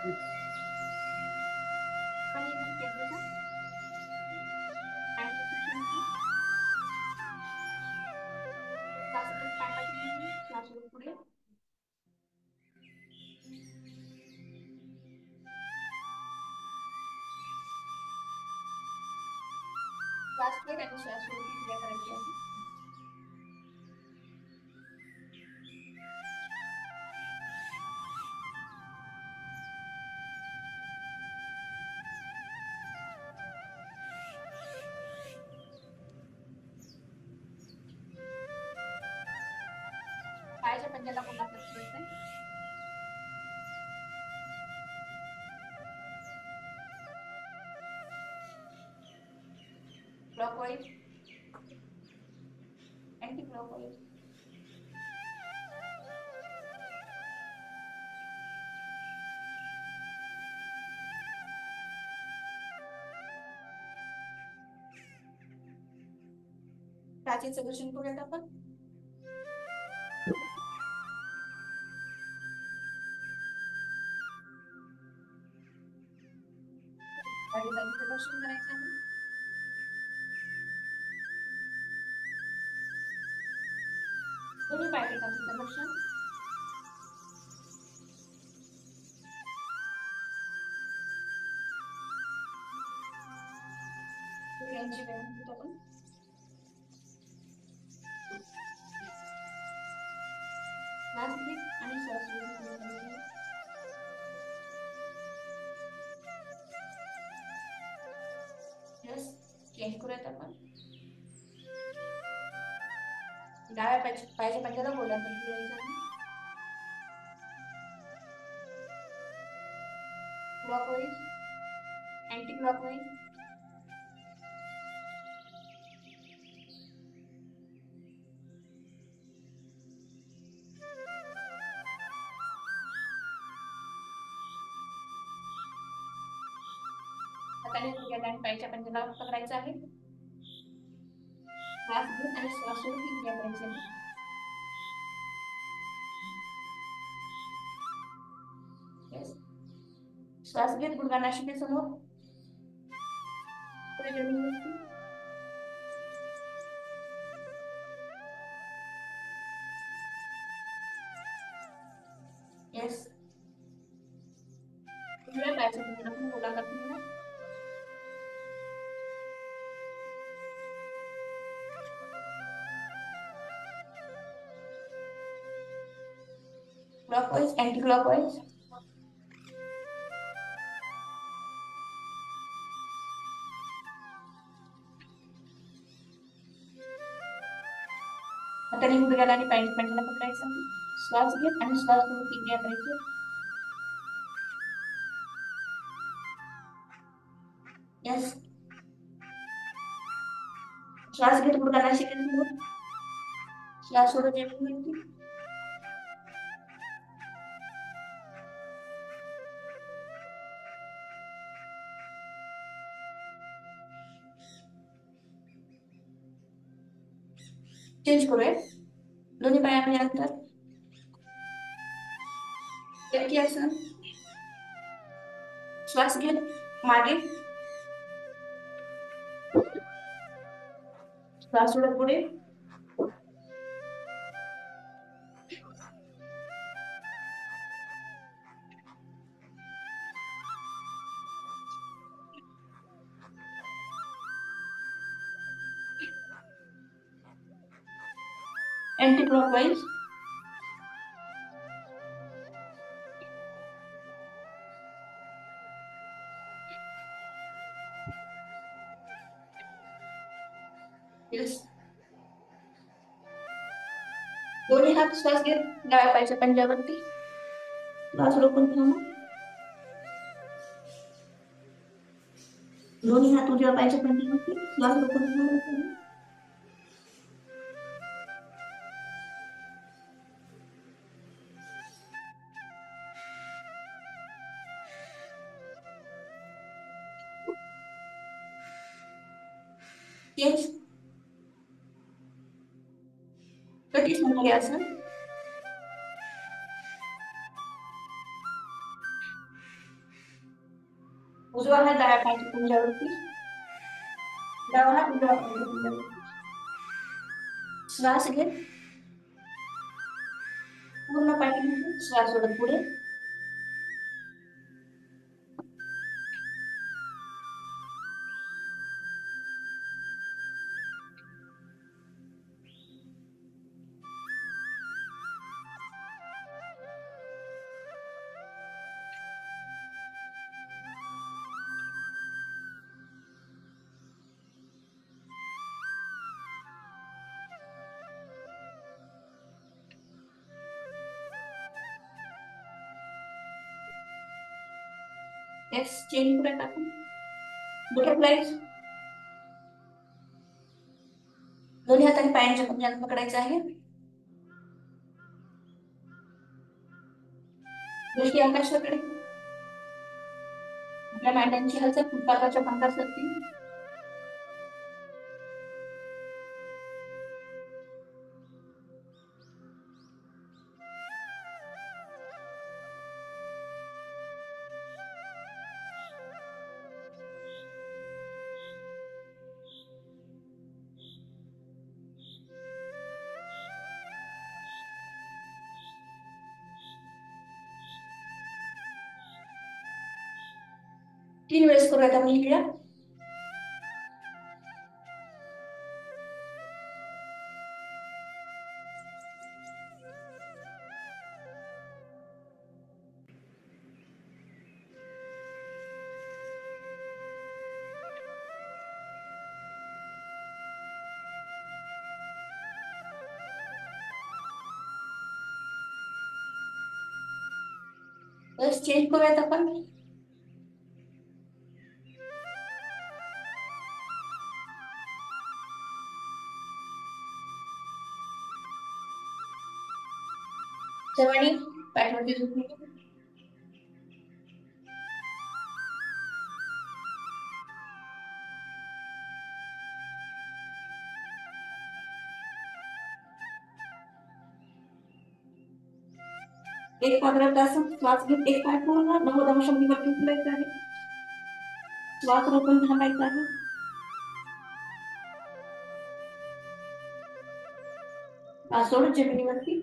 आणि मग केंद्राचा आणि शिक्षणाची शासकीय पायपाची शासकीय पुढे शासकीय आणि शासकीय क्रिया करायची आहे. पायाच्या पंजाला कोणता फिरवायचा आहे? Clockwise, anti clockwise. प्राचीन सोल्युशन करूयात आपण. सोल्युशन करायचं आहे. दोन्ही पायपिटांचं सोल्युशन. यांची व्याख्या आपण आणि यस चेंज करूयात आपण. डाव्या पायाच्या पंजाला बोला क्लॉकवाईज, अँटी क्लॉकवाईज. पायाच्या पंजाला पकडायचं आहे. श्वास घेऊन आणि श्वास सोडून ही क्रिया करायची आहे. श्वास घेत गुडघा नाशिकेसमोर पुढे जमिनीवरती. यस उजव्या पायाच्या पंजाला गोलाकार फिरवा. Clockwise, anti clockwise. आता लिंबू बिघाला आणि पायाच्या पंजाला पकडायचं. श्वास घेत आणि श्वास सोडून ही क्रिया करायची. यस श्वास घेत गुडघा नाशिकेसमोर श्वास सोडून जमिनीवरती. चेंज करूया. दोन्ही पायामध्ये अंतर. आसन. श्वास घेत मागे श्वास सोडत पुढे. Anti clockwise. यस दोन्ही हात श्वास घेत डाव्या पायाच्या पंजावरती श्वास रोखून थांबा. दोन्ही हात उजव्या पायाच्या पंजावरती श्वास रोखून थांबा. यस कटी संपले आसन. उजवा हात डाव्या पायाच्या पंजावरती, डावा हात उजव्या पायाच्या पंजावरती. श्वास घेत पूर्ण पाठीमध्ये, श्वास सोडत पुढे. नेक्स्ट चेंज करूयात आपण. बटरफ्लाय. दोन्ही हातांनी पायांच्या पंजाला पकडायचं आहे. दृष्टी आकाशाकडे. आपल्या मांड्यांची हालचाल फुटपाथाच्या पंखासारखी. तीन वेळेस करूयात आपण क्रिया. बस चेंज करूयात आपण. चवणी पाठवरती झुकली. एक पात्रासन श्वास घेत एक पाय पूर्ण 90 अंशांनी वरती उचलायचा आहे. श्वास रोखून थांबायचा आहे. पाय सोड जमिनीवरती.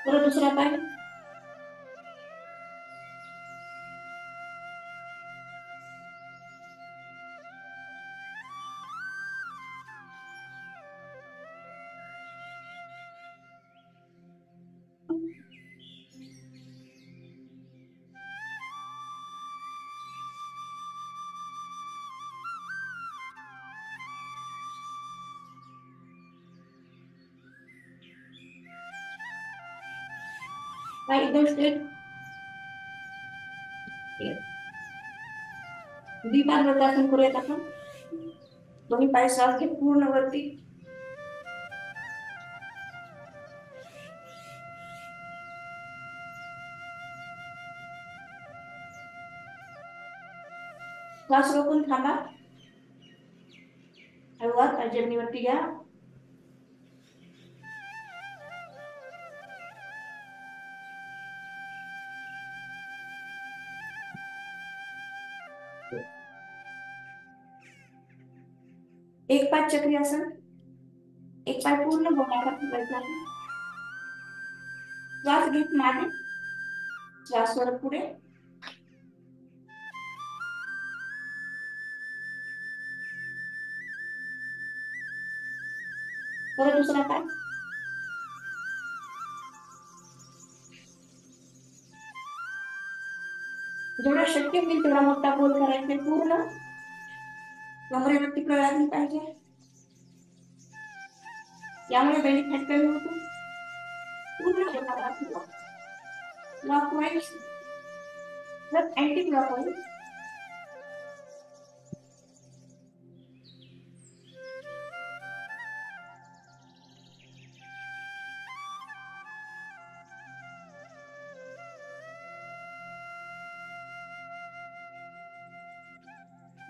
परत दुसरा पाय. पाय एकदम स्ट्रेट. द्विपाद करूयात आपण. दोन्ही पाय श्वास घेत पूर्ण वरती. श्वास रोखून थांबा. हळूवार जमिनीवरती घ्या. एक पाय चक्री आसन. एक पाय पूर्ण गोलाकार फिरवायचा आहे. श्वास घेत मागे. श्वास सोडत पुढे. परत दुसरा पाय. जेवढा शक्य होईल तेवढा मोठा गोल करायचा पूर्ण. कमरेवरती कळ लागली पाहिजे. यामुळे बेली फॅट कमी होतो. पूर्ण क्लॉकवाईज प्लस अँटी क्लॉकवाईज.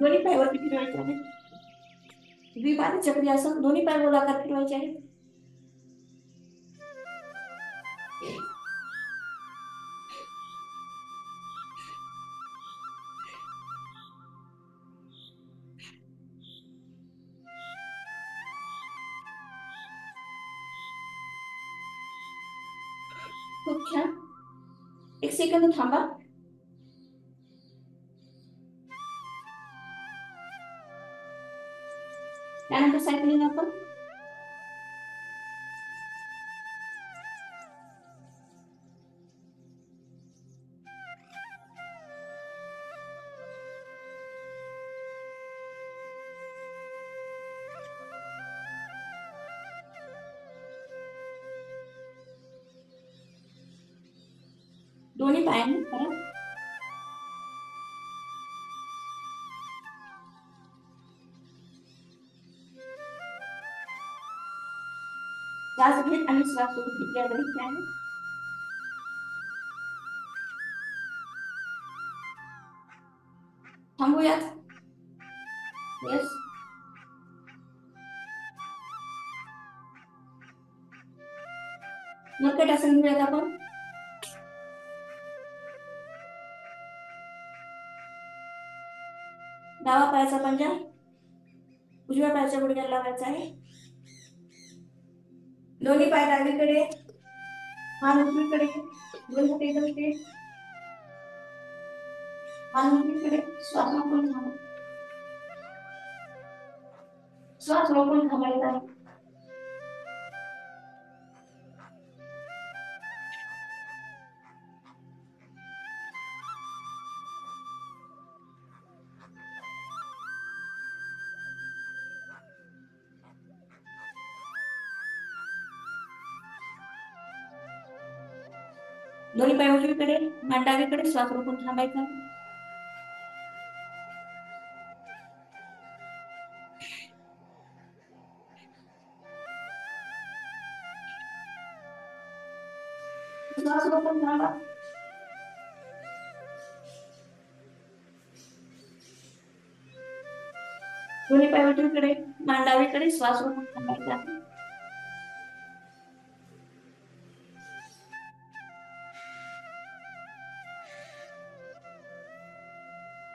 दोन्ही पायावरती फिरवायचे आहे. द्विपाद चक्री आसन. दोन्ही पाय गोलाकार फिरवायचे आहेत. खूप छान. एक सेकंद थांबा. त्यानंतर सायकलिंग आपण दोन्ही पायाने करा. श्वास घेत आणि श्वास सोडून इतक्या तरी त्याने थांबूयात. येस. मर्कट आसन घेऊयात आपण. डावा पायाचा पंजा उजव्या पायाच्या गुडघ्याला लावायचा आहे. दोन्ही पाय डावीकडे, मान उजवीकडे, दोन हात एकदम स्ट्रेट, मान उजवीकडे. श्वास रोखून थांबा. श्वास रोखून थांबायचा आहे. दोन्ही पाय उजवीकडे, मान डावीकडे. श्वास रोखून थांबायचा. श्वास रोखून थांबा. दोन्ही पाय उजवीकडे, मान डावीकडे. श्वास रोखून थांबायचा.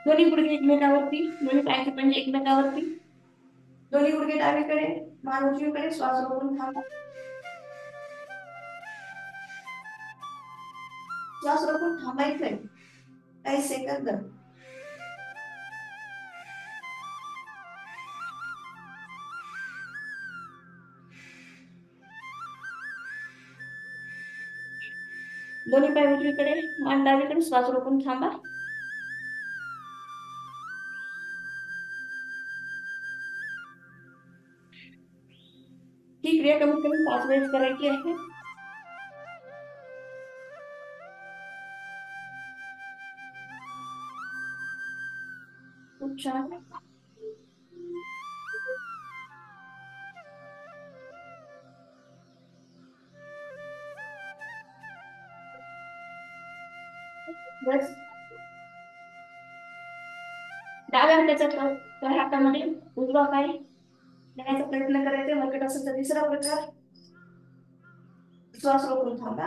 दोन्ही गुडघे एकमेकावरती, दोन्ही पायाचे पंजे एकमेकावरती. दोन्ही गुडघे डावीकडे, मान उजवीकडे. श्वास रोखून थांबा. श्वास रोखून थांबायचंय काही सेकंद. दोन्ही पाय उजवीकडे, मान डावीकडे. श्वास रोखून थांबा. ही क्रिया कमीत कमी 5 वेळेस करायची आहे. खूप छान. बस. डाव्या हाताच्या तळ हातामध्ये उजवा पाय घेण्याचा प्रयत्न करायचा. मर्कट आसनचा तिसरा प्रकार. श्वास रोखून थांबा.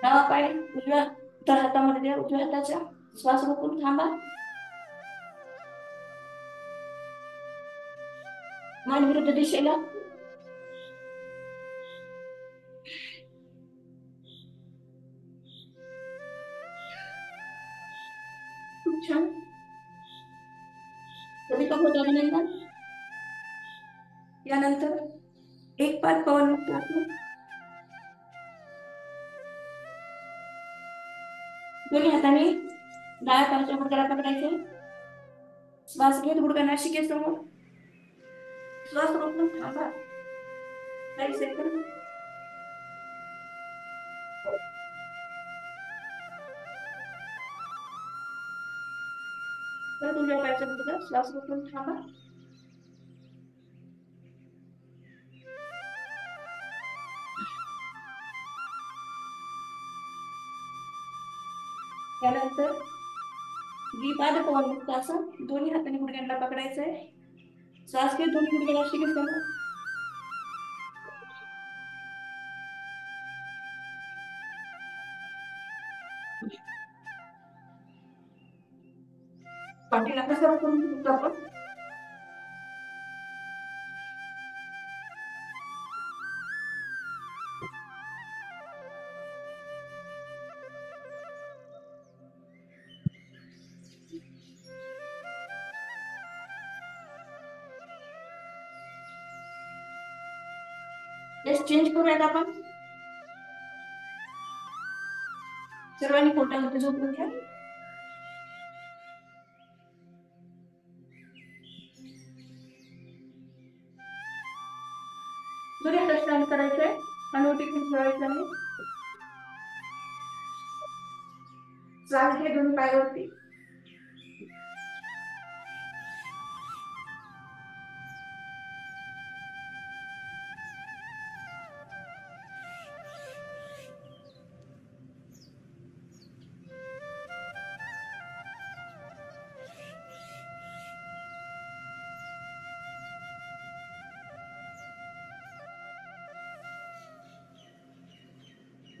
डावा पाय उजव्या तळ हातामध्ये द्या, उजव्या हाताच्या. श्वास रोखून थांबा. मान विरुद्ध दिशेला. खूप छान. कधी का होत अभिनंदन. यानंतर एक पाठ पवन मुक्त आसन. दोन्ही हाताने डाव्या पायाच्या गुडघ्याला पकडायचे. श्वास घेत गुडघा नाशिकेसमोर. श्वास रोखून थांबा काही सेकंद. तर तुमच्या पायाच्या गुडघ्याला श्वास रोखून थांबा. त्यानंतर द्विपाद पवन मुक्त आसन. दोन्ही हाताने गुडघ्यांना पकडायचंय. श्वास घेत दोन्ही गुडघे नाशिकेसमोर. पाठीला कसं करून घेतो आपण. चेंज करूयात आपण. सर्वांनी पोटामध्ये झोपून घ्या. दोन्ही हात स्टँड करायचंय आणि ओटी ठेवायचं नाही. श्वास घे दोन्ही पायावरती.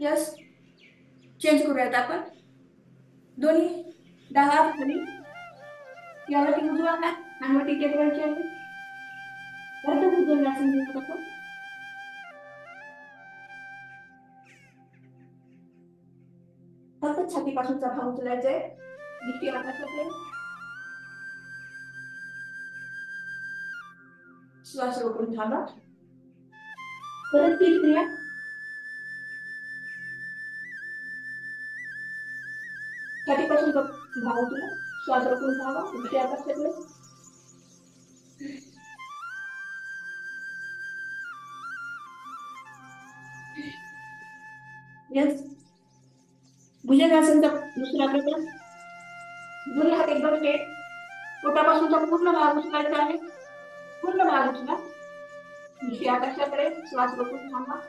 यस, चेंज करूयात आपण. दोन्ही डावा हात खाली, यावरती उजवा हात आणि वरती टेबलची आहे. अर्ध भुजंगासन घेऊया आपण. फक्त छातीपासूनचा भाग उचलायचा आहे. नीट आकाशात आहे. श्वास रोखून थांबा. परत तीच क्रिया. छातीपासूनचा भाग उचला. श्वास रोखून थांबा. नीट आकाशात आहे. यस, भुजंगासनचा दुसरा प्रकार. दोन्ही हात एकदम स्ट्रेट. पोटापासूनचा पूर्ण भाग उचलायचा आहे. पूर्ण भाग उचला. नीट आकाशाकडे. श्वास रोखून थांबा.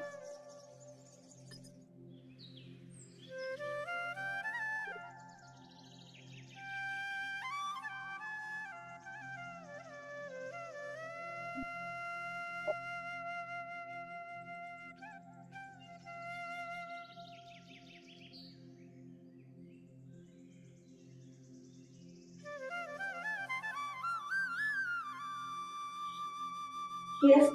यस,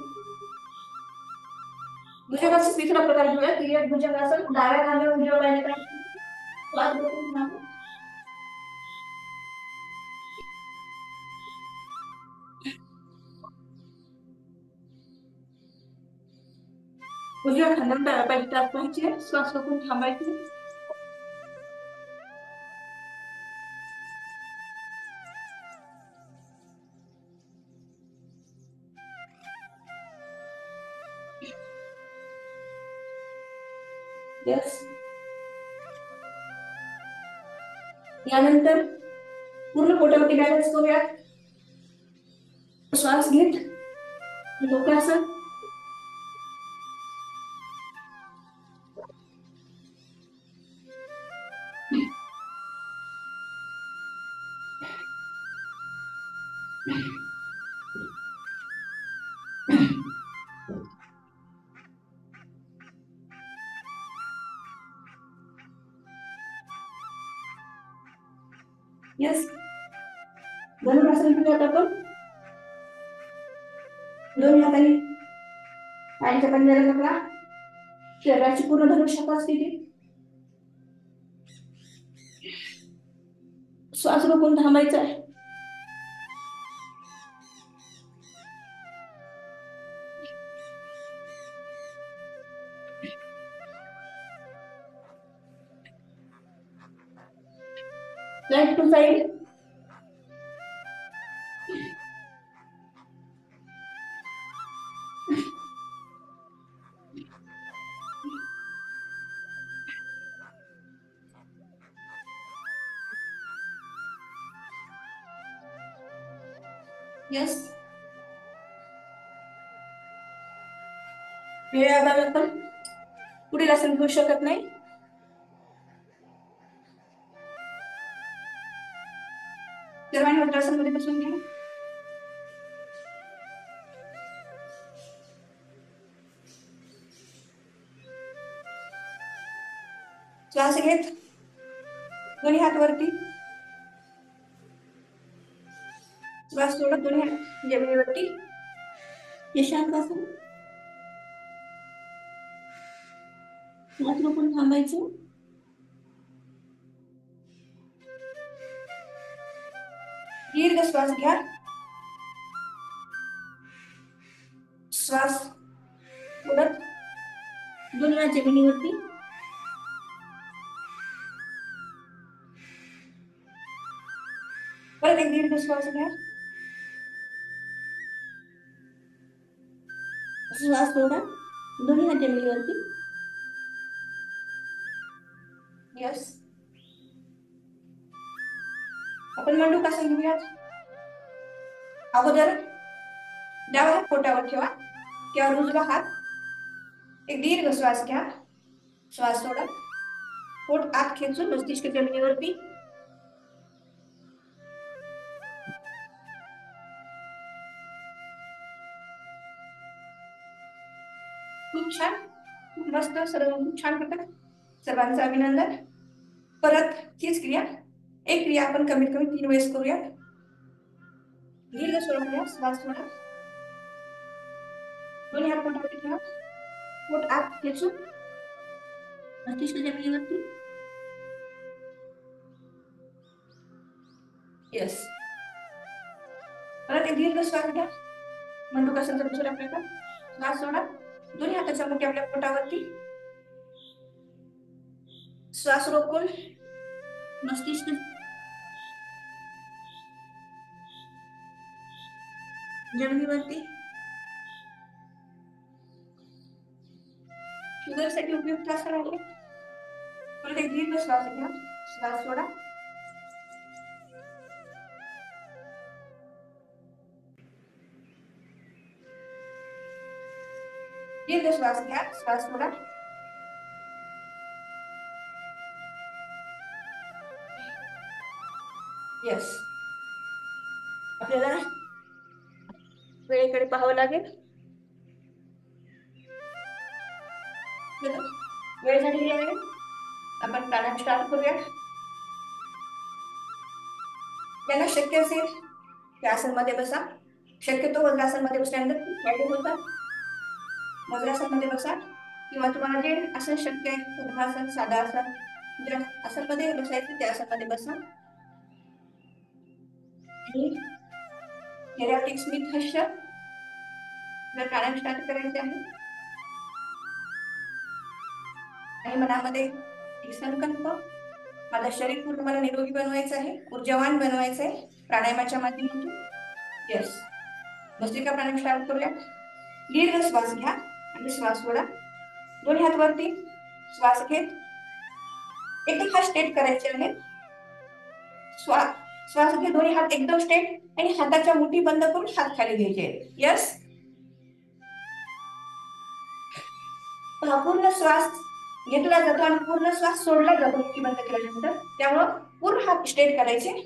भुजंगासन तिसरा प्रकार घेऊया. क्रिया भुजंगासन. डाव्या खांद्यावर उजव्या पायाने टाकायचं. श्वास रोखून थांबा. उजव्या खांद्यावर डाव्या पायाने टाकायचे. श्वास रोखून थांबायचे. यस, यानंतर पूर्ण पोटावरती बॅलन्स करूयात. श्वास घेत लोकासन. यस, धनुरासन घेऊयात आपण. दोन्ही हातांनी पायांच्या पंजाला पकडा. शरीराची पूर्ण धनुष्याकार स्थिती. श्वास रोखून थांबायचा आहे. Side to side. यस, वेळ अभावानंतर पुढील आसन घेऊ शकत नाही. सर्वांनी वज्रासन मध्ये बसून घ्या. श्वास घेत दोन्ही हात वरती. श्वास सोडा, दोन्ही हात जमिनीवरती. हे शांत बसून श्वास रोखून थांबायचं. दीर्घ श्वास घ्या. श्वास सोडत दोन्ही हात जमिनीवरती. परत एक दीर्घ श्वास घ्या. श्वास सोडा, दोन्ही हात जमिनीवरती. यस. आपण मंडूकासन घेऊयात. अगोदर डावा हात पोटावर ठेवा किंवा उजवा हात. एक दीर्घ श्वास घ्या. श्वास सोडा, पोट आत खेचून मस्तिष्क जमिनीवरती. खूप छान, खूप मस्त. सर्व खूप छान करतात. सर्वांचं अभिनंदन. परत तीच क्रिया, एक क्रिया आपण कमीत कमी 3 वेळेस करूया. दीर्घ श्वास घ्या. श्वास सोडा, दोन्ही हात पोटावरती ठेवा. पोट आत खेचून मस्तिष्क जमिनीवरती. यस. परत एक दीर्घ श्वास घ्या. मंडूकासन दुसरं आपल्याला. श्वास सोडा, दोन्ही हाताच्या मुठी आपल्या पोटावरती. श्वास रोखून मस्तिष्क जमिनीवरती. शुगरसाठी उपयुक्त असं आहे. परत एक दीर्घ श्वास घ्या. श्वास सोडा, दीर्घ श्वास घ्या. श्वास सोडा. यस. आपल्याला वेळेकडे पाहावं लागेल. वेळ झालेली आहे. आपण प्राणायाम स्टार्ट करूया. ज्यांना शक्य असेल त्या आसन मध्ये बसा. शक्यतो वज्रासन मध्ये बसल्यानंतर खूप फायदे होतात. वज्रासन मध्ये बसा किंवा तुम्हाला जे आसन शक्य आहे, पद्मासन, साधा आसन, ज्या आसन मध्ये बसायचं त्या आसन मध्ये बसा. थेरॅप्टिक स्मिथ हर्ष प्राणायाम स्टार्ट करायचे आहे. आणि मनामध्ये एक संकल्प, माझं शरीर पूर्ण मला निरोगी बनवायचं आहे, ऊर्जावान बनवायचं आहे प्राणायामाच्या माध्यमातून. यस. भस्त्रिका प्राणायाम स्टार्ट करूया. दीर्घ श्वास घ्या आणि श्वास सोडा. दोन्ही हात वरती. श्वास घेत एकदम हात स्ट्रेट करायचे आहेत. श्वास घेत दोन्ही हात एकदम स्ट्रेट आणि हाताच्या मुठी बंद करून हात खाली घ्यायचे. यस. पूर्ण श्वास घेतला जातो आणि पूर्ण श्वास सोडला जातो मुठी बंद केल्यानंतर. त्यामुळं पूर्ण हात स्ट्रेट करायचे.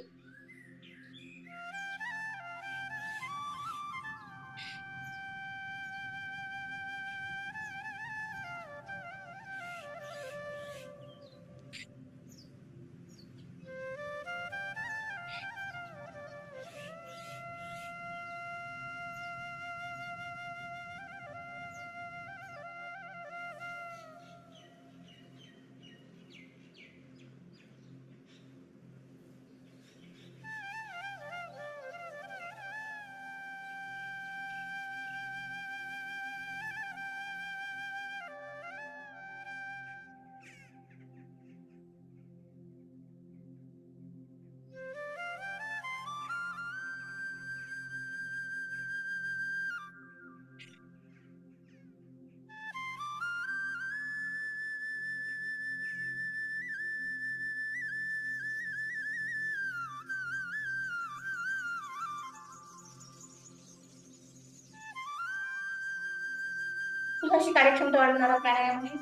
अशी कार्यक्षमता वाढवणारा प्राणायाम आहे.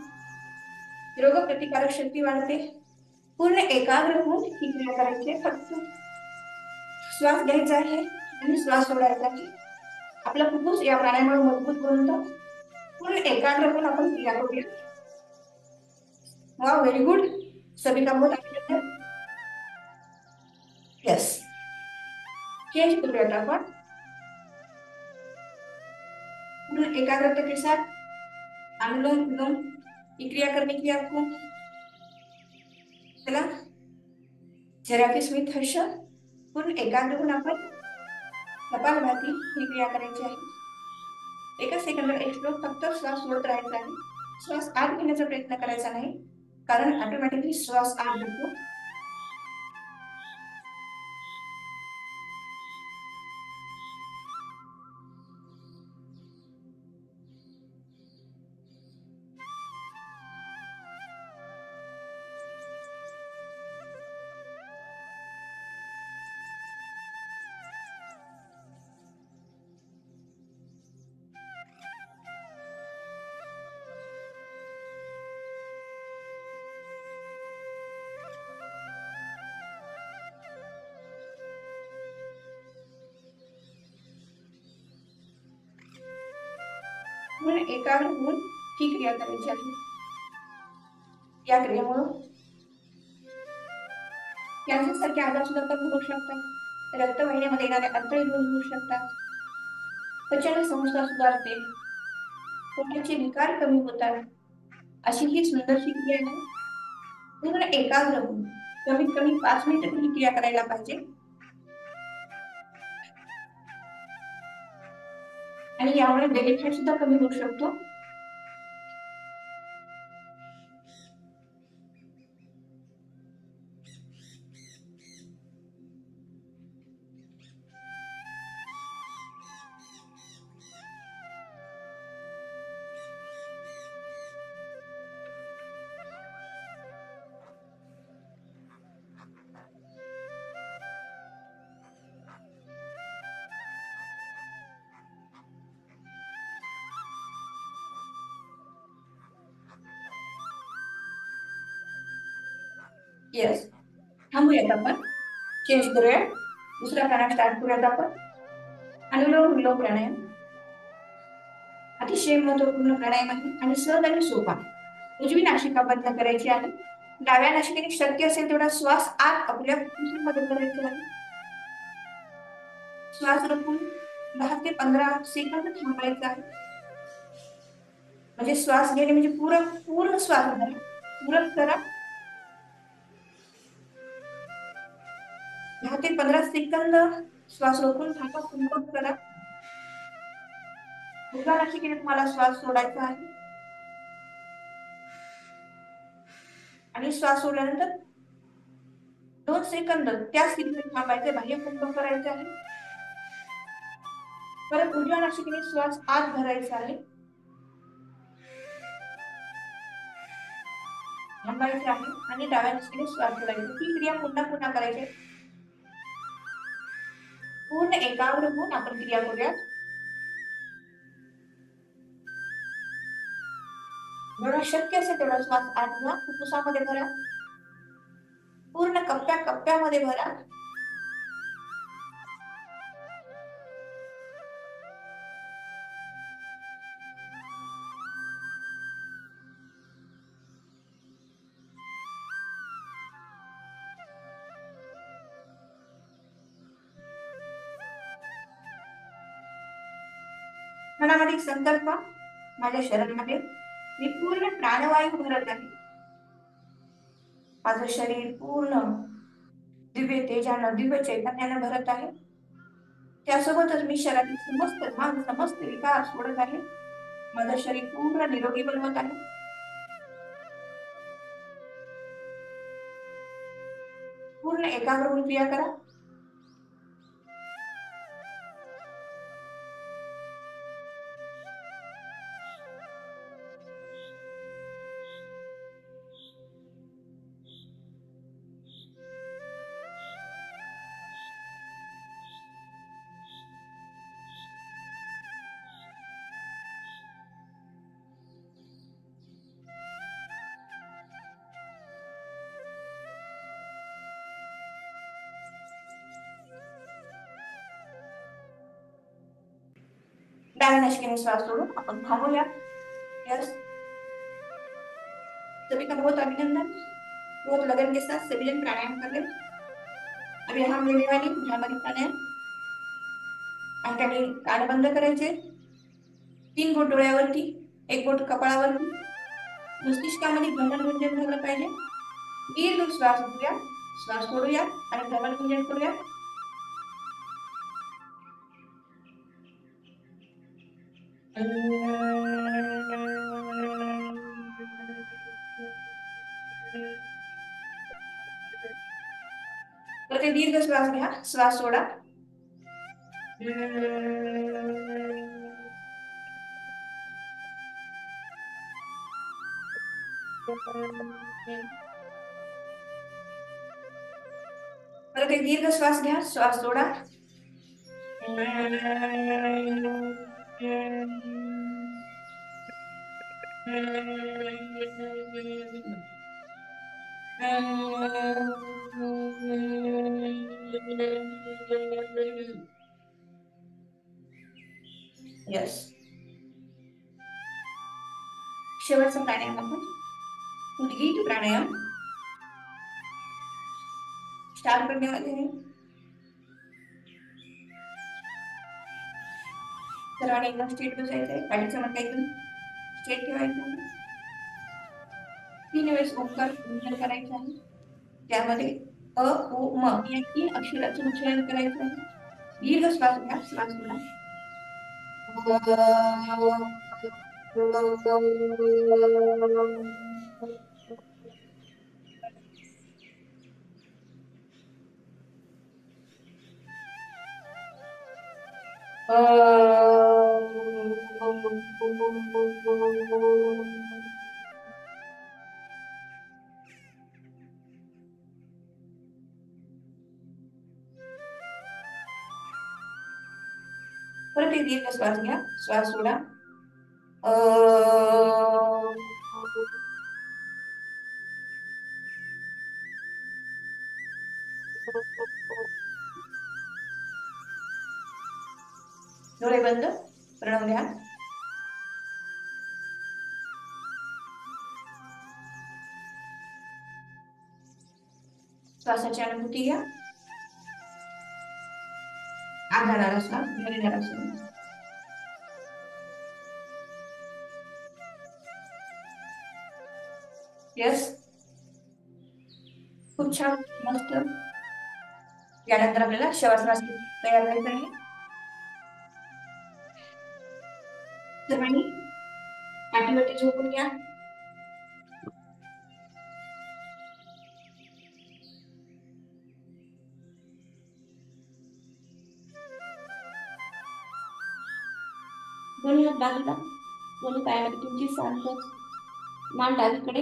रोग प्रतिकारक शक्ती वाढते. पूर्ण एकाग्र होऊन ही क्रिया करायची. फक्त श्वास घ्यायचा आहे आणि श्वास सोडायचा आहे. आपला फुफ्फुस या प्राणायामामुळे मजबूत बनतो. पूर्ण एकाग्र होऊन आपण क्रिया करूया. वाह, व्हेरी गुड. सभी का बहुत अच्छे. यस. चेंज करूयात आपण पूर्ण एकाग्रता के साथ अनुलोम विलोम की क्रिया करने की आपको। चला जरा स्मित हर्ष पूर्ण एकाग्र होऊन आपण कपालभाती ही क्रिया करायची आहे। एका सेकंदात एक श्लोक फक्त श्वास सोडत राहायचा आहे, श्वास आत घेण्याचा प्रयत्न करायचा नाही, कारण ऑटोमॅटिकली श्वास आत जातो। म्हणून एकाग्र होऊन ही क्रिया करायची आहे। या क्रियेमुळे कॅन्सर सारखे आजार सुद्धा कमी होऊ शकतात, रक्तवाहिन्यामध्ये येणारे अडथळे दूर होऊ शकतात, पचन संस्था सुधारते, पोटाचे विकार कमी होतात। अशी ही सुंदरशी क्रिया आहे। पूर्ण एकाग्र होऊन कमीत कमी 5 मिनिटं ही क्रिया करायला पाहिजे आणि यामुळे बेली फॅट सुद्धा कमी होऊ शकतो। यस, थांबूयात आपण, चेंज करूया, दुसरा प्राणायाम स्टार्ट करूयात आपण। अनुलोम विलोम प्राणायाम अतिशय महत्वपूर्ण प्राणायाम आहे आणि सहज आणि सोपा। उजवी नासिका बंद करायची आहे, डाव्या नासिकेने शक्य असेल तेवढा श्वास आत आपल्या फुफ्फुसामध्ये करायचा आहे। श्वास रोखून 10 ते 15 सेकंद थांबायचा आहे, म्हणजे श्वास घेणे म्हणजे पूर्ण श्वास घ्या, पूर्ण करा। 10 ते 15 सेकंद श्वास रोखून थांबा, पूर्ण करा। उजव्या नासिकेने तुम्हाला श्वास सोडायचा आहे आणि श्वास सोडल्यानंतर 2 सेकंद त्या स्थितीत थांबायचे, बाह्य कुंभ करायचे आहे। परत उजव्या नासिकेने श्वास आत भरायचा आहे, थांबायचे आहे आणि डाव्या नासिकेने श्वास सोडायचा। ही क्रिया पुन्हा पुन्हा करायची। पूर्ण एकाग्र होऊन आपण क्रिया करूयात। जेवढा शक्य असेल तेवढा श्वास आत घ्या, फुफ्फुसामध्ये भरा, पूर्ण कप्प्या कप्प्यामध्ये भरा। मनामध्ये संकल्प, माझ्या शरीरामध्ये मी पूर्ण प्राणवायू भरत आहे, माझं शरीर पूर्ण दिव्य तेजानं दिव्य चैतन्यानं भरत आहे। त्यासोबतच मी शरीरातील समस्त घाण समस्त विकार सोडत आहे, माझं शरीर पूर्ण निरोगी बनवत आहे। पूर्ण एकाग्र होऊन क्रिया करा। डाव्या नासिकेने श्वास सोडून आपण थांबूया। यस, सभी का बहुत अभिनंदन, बहुत लगन के साथ सभी जन प्राणायाम कर रहे। अभी हम लेने वाली भ्रामरी प्राणायाम। आणि त्याने कान बंद करायचे, 3 बोट डोळ्यावरती, 1 बोट कपाळावरती. मस्तिष्कामध्ये भ्रमणगुंजन झालं पाहिजे. दीर्घ श्वास घेऊया, श्वास सोडूया आणि भ्रमणगुंजन करूया. तर ते दीर्घ श्वास घ्या, श्वास सोडा. परत एक दीर्घ श्वास घ्या, श्वास सोडा. यस. शेवटचा प्राणायाम आपण उद्गीत प्राणायाम स्टार्ट करने वाले हैं. सर्वांनी एकदम स्ट्रेट बसायचंय, पाठीचा मणका एकदम स्ट्रेट ठेवायचा आहे. 3 वेळेस ओंकार उच्चार करायचा आहे. त्यामध्ये अ, उ, म या 3 अक्षराचं उच्चारण करायचं आहे. दीर्घ श्वास घ्या, श्वास सोडा. परत एक दीर्घ श्वास घ्या, श्वास सोडा. डोळे बंद, प्रणव घ्या. श्वासाची अनुभूती घ्या. आत जाणारा श्वास, बाहेर येणारा श्वास. यस, खूप छान, मस्त. यानंतर आपल्याला शवासनास तयार व्हायचं आहे. सर्वांनी पाठीवरती झोपून घ्या. दोन्ही हात बाजूला, दोन्ही पायामध्ये तुमची शांत, मान डावीकडे.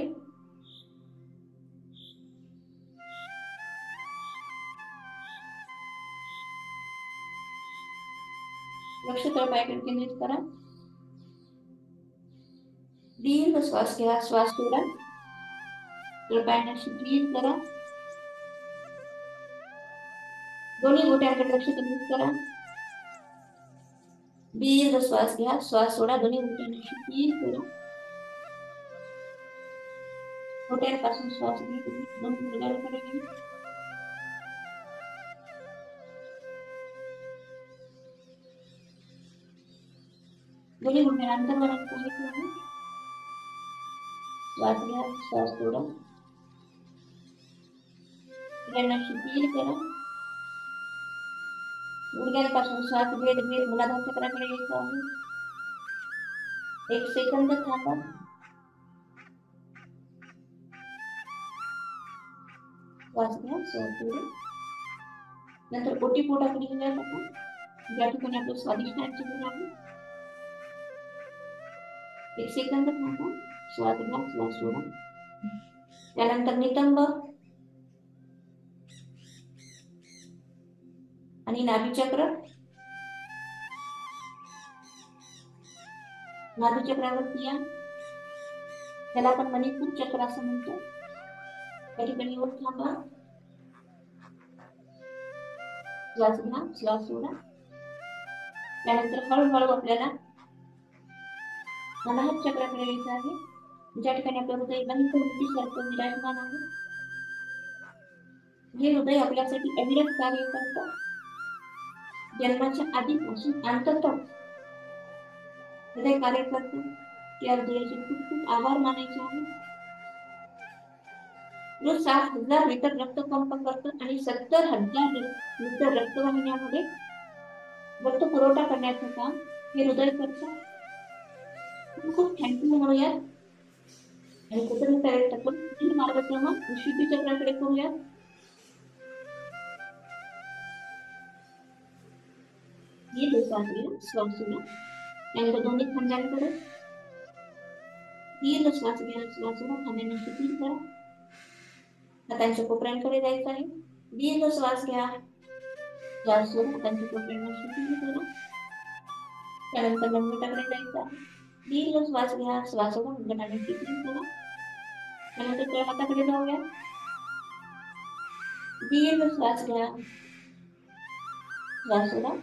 लक्ष तळपायाकडे केंद्रित करा. दीर्घ श्वास घ्या, श्वास सोडा. तळपायांना शिथिल करा. दोन्ही बोटांकडे लक्ष केंद्रित करा. दीर्घ श्वास घ्या, श्वास सोडा. दोन्ही बोटांना शिथिल करा. बोटांपासून श्वास घेत दोन्ही गुडघ्यांकडे घ्या. दोन्ही गुडघ्यांना अंतर्मनात सांगितलं आहे. श्वास घ्या, श्वास सोडा. गुडघ्यांना शिथिल करा. गुडघ्यांपासून श्वास घेत घेत मूलाधार चक्राकडे यायचं आहे. 1 सेकंद थांबा. श्वास घ्या, श्वास सोडा. नंतर ओटीपोटाकडे घेऊया आपण, ज्या ठिकाणी आपलं स्वादिष्टान चिन्ह आहे. 1 सेकंद थांबा. श्वास घ्या, श्वास सोडा. त्यानंतर नितंब आणि नाभीचक्र. नाभीचक्रावरती या, त्याला आपण मणिपूर चक्र असं म्हणतो. त्या ठिकाणी वर थांबा. श्वास घ्या, श्वास सोडा. त्यानंतर हळूहळू आपल्याला अनाहत चक्राकडे यायचं आहे, ज्या ठिकाणी आपलं हृदय सारखं विराजमान आहे. हे हृदय आपल्यासाठी अविरत कार्य करतं. जन्माच्या आधीपासून अंततः हृदय कार्य करतं. त्या हृदयाचे खूप खूप आभार मानायचे आहे. रोज 7,000 लिटर रक्त पंप करतं आणि 70,000 लिटर रक्तवाहिन्यामध्ये रक्त पुरवठा करण्याचं काम हे हृदय करतं. खूप थँक्यू म्हणूयात आणि कृतज्ञता व्यक्त करून पुढील मार्गक्रमण विशुद्धी चक्राकडे करूयात. दीर्घ श्वास घ्या, श्वास सोडा. त्यानंतर दोन्ही खांद्यांकडे दीर्घ श्वास घ्या, श्वास सोडा. खांद्यांना शिथिल करा. हातांच्या कोपऱ्यांकडे जायचं आहे. दीर्घ श्वास घ्या, श्वास सोडा. हातांच्या कोपऱ्यांना शिथिल करा. त्यानंतर मनगटाकडे जायचं आहे. दीर्घ श्वास घ्या, श्वास सोडा. मनगटाने शिथिल करा. त्यानंतर तळ हाताकडे जाऊया. दीर्घ श्वास घ्या, श्वास सोडा.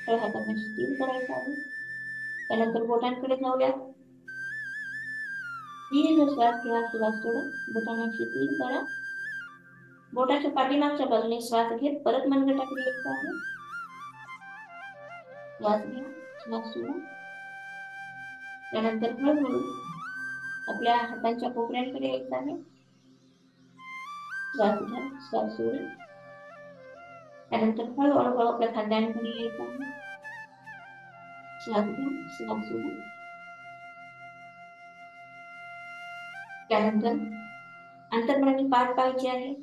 तळ हातांना शिथिल करायचं आहे. त्यानंतर बोटांकडे जाऊया. दीर्घ श्वास घ्या, श्वास सोडा. बोटांना शिथिल करा. बोटाच्या पाठीमागच्या बाजूने श्वास घेत परत मनगटाकडे यायचं आहे. श्वास घ्या, श्वास सोडा. त्यानंतर हळूहळू आपल्या हातांच्या कोपऱ्यांकडे यायचं आहे. श्वास घ्या, श्वास सोडा. त्यानंतर हळूहळू आपल्या खांद्यांकडे यायचं आहे. श्वास घ्या, श्वास सोडा. त्यानंतर अंतर्मनाने पाठ पाहायची आहे.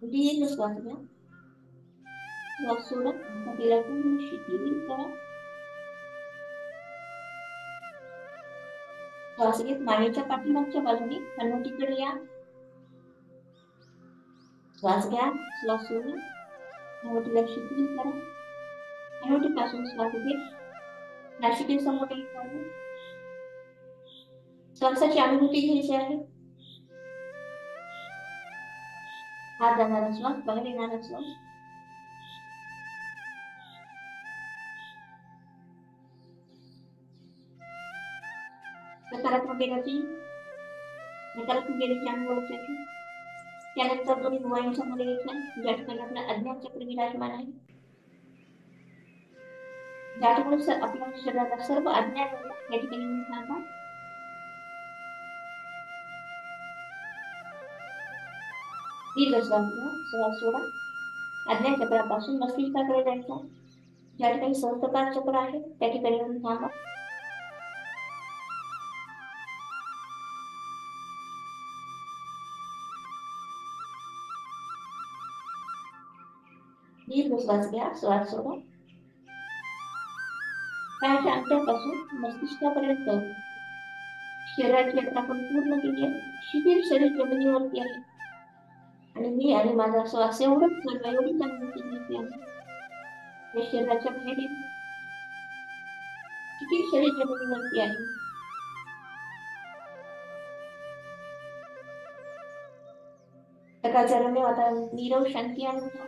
दीर्घ श्वास घ्या, श्वास सोडा. पाठीला पूर्ण शिथिल करा. श्वास घेत मानेच्या पाठीमागच्या बाजूने हनुवटीकडे या. श्वास घ्या, श्वास सोडा. हनुवटीला शिथिल करा. हनुवटीपासून श्वास घेत नासिकेसमोर यायचं आहे. श्वासाची अनुभूती घ्यायची आहे. आत जाणारा श्वास, बाहेर येणारा श्वास. सकारात्मक एनर्जी, नकारात्मक एनर्जी अनुभवायची आहे. त्यानंतर दोन्ही भुवयांच्या मध्ये घ्यायचा, ज्या ठिकाणी आपला अज्ञान चक्र विराजमान आहे. ज्या ठिकाणी आपल्या शरीराला सर्व अज्ञान होतं या ठिकाणी थांबा. दीर्घ श्वास घ्या, श्वास सोडा. अज्ञान चक्रापासून मस्तिष्काकडे जायचं. ज्या ठिकाणी सहस्त्रपाद चक्र आहे त्या ठिकाणी येऊन थांबा. दीर्घ श्वास घ्या, श्वास सोडा. पायाच्या अंगठ्यापासून मस्तिष्कापर्यंत शरीराची यात्रा आपण पूर्ण केली आहे. शिथिल शरीर जमिनीवरती आहे आणि मी आणि माझा श्वास एवढंच सर्व एवढी अनुभूती घेतली आहे. या शरीराच्या बाहेर शिथिल शरीर जमिनीवरती आहे. सकाळच्या रम्य वातावरण, नीरव शांती अनुभवा.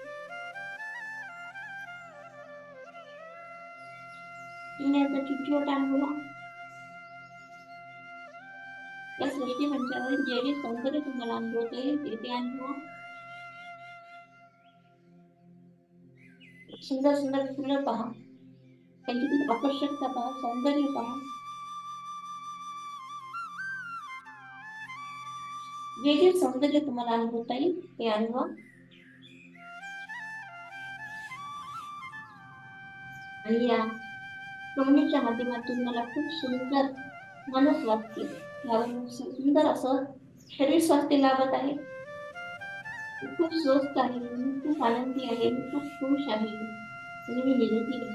दुनियाचा चिठ्ठीवर अनुभवा. या सृष्टी मंचावर जे जे सौंदर्य तुम्हाला अनुभवता येईल ते अनुभवा. सुंदर सुंदर फुलं पहा, त्यांची आकर्षकता पहा, सौंदर्य पहा. जे जे सौंदर्य तुम्हाला अनुभवता येईल ते अनुभवा. आणि या कमनीच्या माध्यमातून मला खूप सुंदर मनस्वास्थ्य, सुंदर असं शरीर स्वास्थ्य लाभत आहे. खूप स्वस्थ आहे, मी खूप आनंदी आहे, मी खूप खुश आहे आणि मी निरोगी आहे.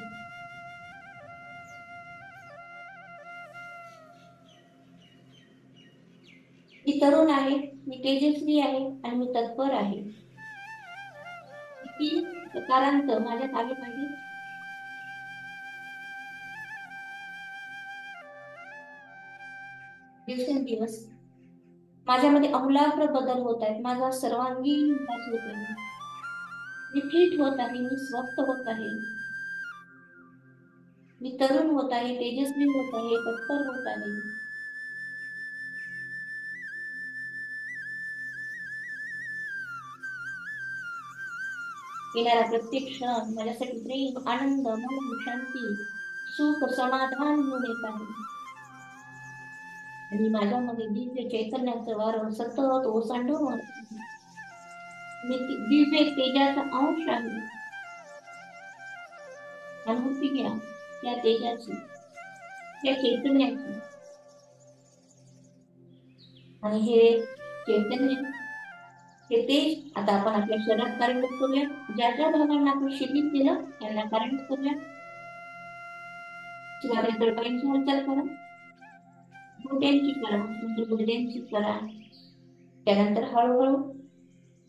मी तरुण आहे, मी तेजस्वी आहे आणि मी तत्पर आहे. किती सकारांत माझ्यात आले पाहिजे. दिवसेंदिवस माझ्यामध्ये आमूलाग्र बदल होत आहेत. माझा सर्वांगीण विकास होत आहे. मी फिट होत आहे, मी स्वस्थ होत आहे, मी तरुण होत आहे, तेजस्वी होत आहे, तत्पर होत आहे. येणारा प्रत्येक क्षण माझ्यासाठी प्रेम, आनंद, मन, शांती, सुख, समाधान घेऊन येत आहे. आणि माझ्यामध्ये दिव्य चैतन्याचं वारं सतत ओसांडून मी दिव्य तेजाचा अंश आहे. अनुभूती घ्या त्या तेजाची, त्या चैतन्याची. आणि हे चैतन्य, हे तेज आता आपण आपल्या शरीरात कार्यरत करूया. ज्या ज्या भागांना आपण शिथिल केलं त्यांना कार्यरत करूया. सुरुवातीला तळपायांची हालचाल करा, घोट्यांची करा, नंतर गुडघ्यांची करा. त्यानंतर हळूहळू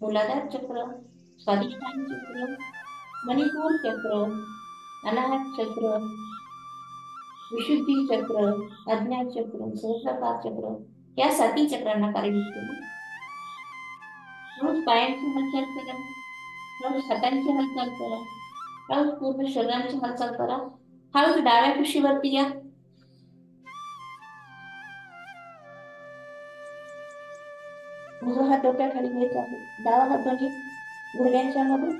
मूलाधार चक्र, स्वाधिष्ठान चक्र, मणिपूर चक्र, अनाहत चक्र, विशुद्धी चक्र, अज्ञान चक्र, सहस्त्रपाद चक्र, या 7 चक्रांना कार्यरत करू. रोज पायांची हालचाल करा, रोज हातांची हालचाल करा, रोज पूर्ण शरीराची हालचाल करा. हळूच डाव्या कुशीवरती या. उजवा हात डोक्याखाली घ्यायचा आहे, डावा हात दोन्ही गुडघ्यांच्या मध्ये.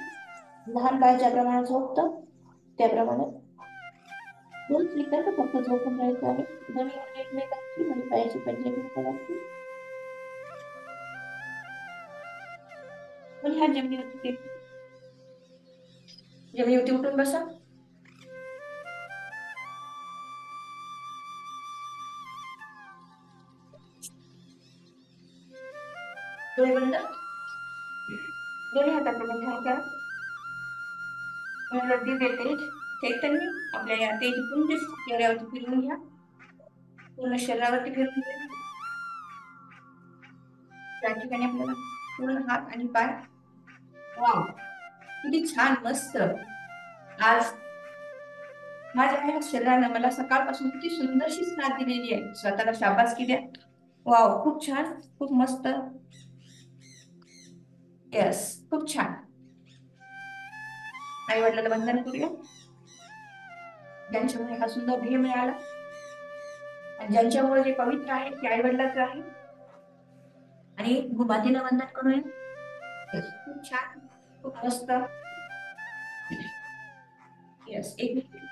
लहान बाळ ज्याप्रमाणे झोपतं त्याप्रमाणे दोन स्वीकार फक्त झोपून राहायचं आहे. दोन्ही गुडघे एकमेकांची, दोन्ही पायाची पंजे एकमेकांची. दोन्ही हात जमिनीवरती उठून बसा. डोळे बंद. दोन्ही हाताकडे ध्यान करा. दिव्य तेज चैतन्य आपल्या या तेजपुंज चेहऱ्यावरती फिरवून घ्या, पूर्ण शरीरावरती फिरवून घ्या. त्या ठिकाणी आपल्याला पूर्ण हात आणि पाय. वाव, किती छान, मस्त. आज माझ्या या शरीरानं मला सकाळपासून किती सुंदरशी साथ दिलेली आहे. स्वतःला शाबासकी द्या. वाव, खूप छान, खूप मस्त. यस, खूप छान. आई वडिलांना वंदन करूया, ज्यांच्यामुळे हा सुंदर ध्येय मिळाला आणि ज्यांच्यामुळे जे पवित्र आहे ते आई वडिलांचं आहे. आणि भूमातेला वंदन करूया. खूप छान, खूप मस्त. यस, एक मिनिट.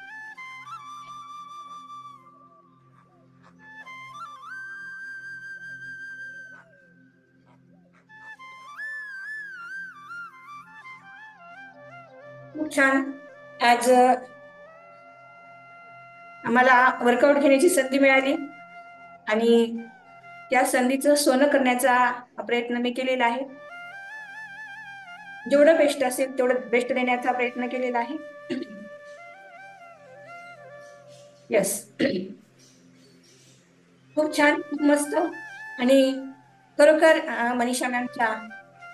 खूप छान. आज आम्हाला वर्कआउट घेण्याची संधी मिळाली आणि त्या संधीचं सोनं करण्याचा प्रयत्न मी केलेला आहे. जेवढं बेस्ट असेल तेवढं बेस्ट देण्याचा प्रयत्न केलेला आहे. यस, खूप छान, खूप मस्त. आणि खरोखर मनीषा मॅमच्या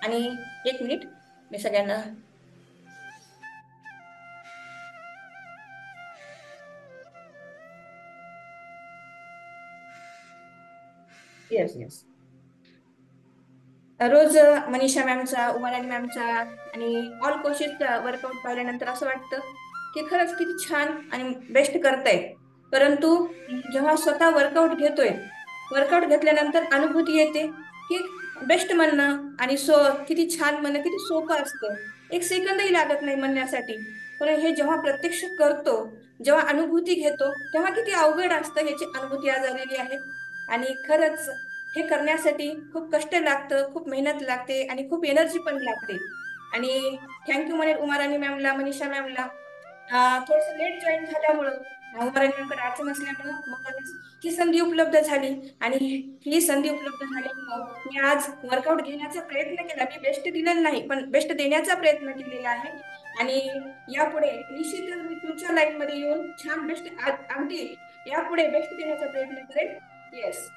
आणि एक मिनिट मी सगळ्यांना यस यस रोज मनीषा मॅमचा, उमाराणी मॅमचा आणि ऑल कोचेसचा वर्कआउट पाहिल्यानंतर असं वाटतं की खरंच किती छान आणि बेस्ट करतायत. परंतु जेव्हा स्वतः वर्कआउट घेतोय, वर्कआउट घेतल्यानंतर अनुभूती येते की बेस्ट म्हणणं आणि किती छान म्हणणं किती सोपं असतं. एक सेकंदही लागत नाही म्हणण्यासाठी. पण हे जेव्हा प्रत्यक्ष करतो, जेव्हा अनुभूती घेतो, तेव्हा किती अवघड असतं ह्याची अनुभूती आज आलेली आहे. आणि खरंच हे करण्यासाठी खूप कष्ट लागतं, खूप मेहनत लागते आणि खूप एनर्जी पण लागते. आणि थँक्यू म्हणेल उमाराणी मॅमला, मनीषा मॅमला. थोडस लेट जॉईन झाल्यामुळं, उमाराणी मॅमकडे अडचण असल्यामुळं मला ही संधी उपलब्ध झाली. आणि ही संधी उपलब्ध झाल्यामुळं मी आज वर्कआउट घेण्याचा प्रयत्न केला. मी बेस्ट दिलेला नाही, पण बेस्ट देण्याचा प्रयत्न केलेला आहे. आणि यापुढे निश्चितच मी तुमच्या लाईन मध्ये येऊन छान बेस्ट, अगदी यापुढे बेस्ट देण्याचा प्रयत्न करेन. येस.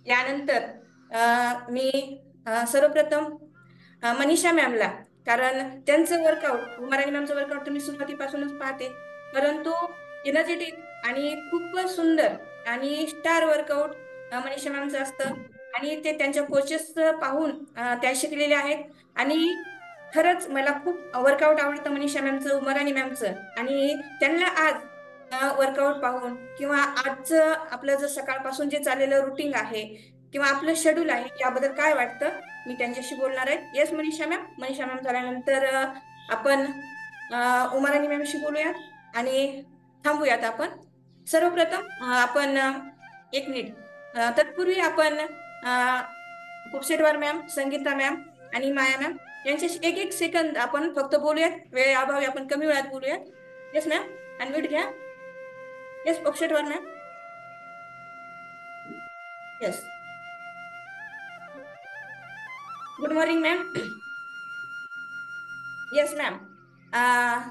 यानंतर मी सर्वप्रथम मनीषा मॅमला, कारण त्यांचं वर्कआउट, उमाराणी मॅमचं वर्कआउट तुम्ही सुरुवातीपासूनच पाहते, परंतु एनर्जेटिक आणि खूपच सुंदर आणि स्टार वर्कआउट मनीषा मॅमचं असतं. आणि ते त्यांच्या कोचेस पाहून त्या शिकलेले आहेत. आणि खरंच मला खूप वर्कआउट आवडतं मनीषा मॅमचं, उमाराणी मॅमचं. आणि त्यांना आज वर्कआउट पाहून किंवा आजचं आपलं जर सकाळपासून जे चाललेलं रुटीन आहे किंवा आपलं शेड्यूल आहे याबद्दल काय वाटतं, मी त्यांच्याशी बोलणार आहे. Yes Manisha ma'am. Manisha ma'am झाल्यानंतर आपण उमाराणी मॅमशी बोलूयात आणि थांबूयात आपण. सर्वप्रथम आपण एक मिनिट तत्पूर्वी आपण कुपसेटवार मॅम, संगीता मॅम आणि माया मॅम यांच्याशी एक एक सेकंद आपण फक्त बोलूयात. वेळेअभावी आपण कमी वेळात बोलूयात. येस मॅम, अनम्यूट घ्या. Yes Kupsetwar ma'am. Yes, good morning ma'am. Yes ma'am,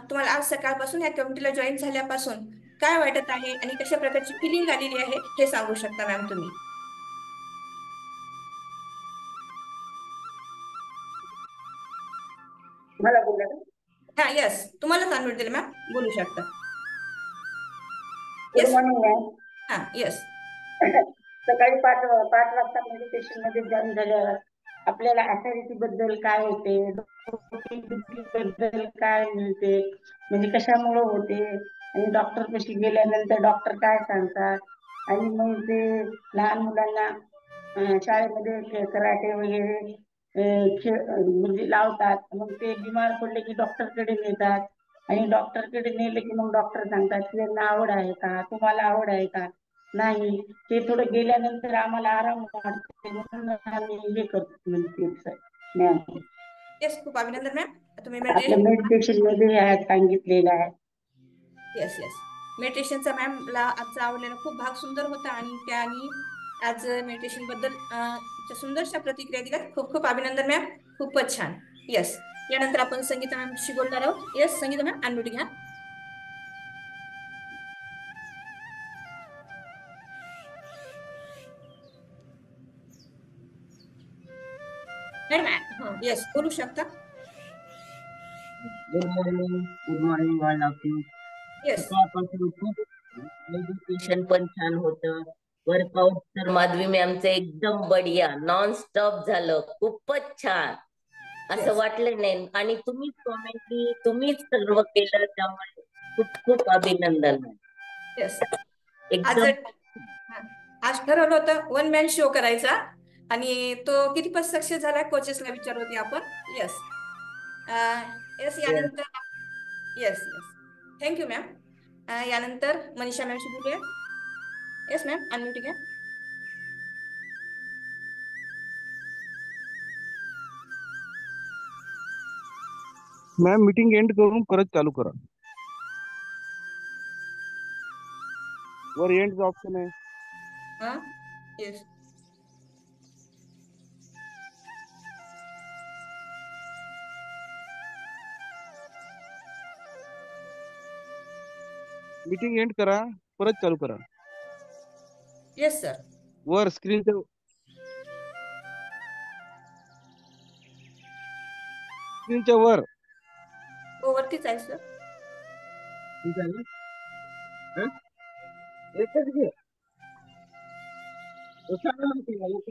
तुम्हाला आज सकाळपासून या कमिटीला जॉईन झाल्यापासून काय वाटत आहे आणि कशा प्रकारची फिलिंग आलेली आहे हे सांगू शकता मॅम तुम्ही. मला बोला. हा येस, तुम्हाला अनम्यूट दिलं मॅम, बोलू शकता. Good yes. Morning ma'am. हा येस. सकाळी 5 वाजता मेडिटेशन मध्ये जॉईन झाल्यावर आपल्याला ऍसिडिटी बद्दल काय होते, बद्दल काय मिळते, म्हणजे कशामुळे होते, आणि डॉक्टर पाशी गेल्यानंतर डॉक्टर काय सांगतात, आणि मग ते लहान मुलांना शाळेमध्ये कराटे वगैरे खेळ म्हणजे लावतात. मग ते बिमार पडले की डॉक्टरकडे नेतात, आणि डॉक्टरकडे नेले की मग डॉक्टर सांगतात की यांना आवड आहे का, तुम्हाला आवड आहे का. नाही, ते थोडं गेल्यानंतर आम्हाला आराम वाटते म्हणून आम्ही हे करतो म्हणजे मॅम. येस, खूप अभिनंदन मॅम, तुम्ही आपल्या मेडिटेशन. मेडिटेशन मध्ये हे सांगितलेलं आहे. येस येस, मेडिटेशनचा मॅमला आजचा आवडलेला खूप भाग सुंदर होता आणि त्यांनी आज मेडिटेशन बद्दल सुंदरशा प्रतिक्रिया दिल्या. खूप खूप अभिनंदन मॅम, खूपच छान. येस, यानंतर आपण संगीता मॅमशी बोलणार आहोत. येस संगीता मॅम, अनम्यूट घ्या. मॅडम येस, बोलू शकता. Good morning all of you. Yes. सकाळपासून खूप मेडिटेशन पण छान होतं. वर्कआउट तर माधवी मॅमचं एकदम बढिया नॉन स्टॉप झालं, खूपच छान. असं येस. वाटलं नाही, आणि तुम्हीच कॉमेंटली तुम्हीच सर्व केलं, त्यामुळे खूप खूप अभिनंदन. येस, आज एकदम आज ठरवलं होतं वन मॅन शो करायचा आणि तो किती पण सक्सेस झाला कोचेसला विचार होते आपण. येस. येस, यानंतर येस येस, थँक्यू मॅम. यानंतर मनीषा मॅमशी बोलूया. येस मॅम, अनम्यूट घ्या. मॅम मीटिंग एंड करून परत चालू करा. वर एंडचा ऑप्शन आहे. हा येस. मीटिंग एंड करा, परत चालू करा. Yes sir. वर स्क्रीनच्या वर. हो, वरतीच आहे सर. ठीक आहे ना? हं? एकच घे. तो चांगला होती मला, एकच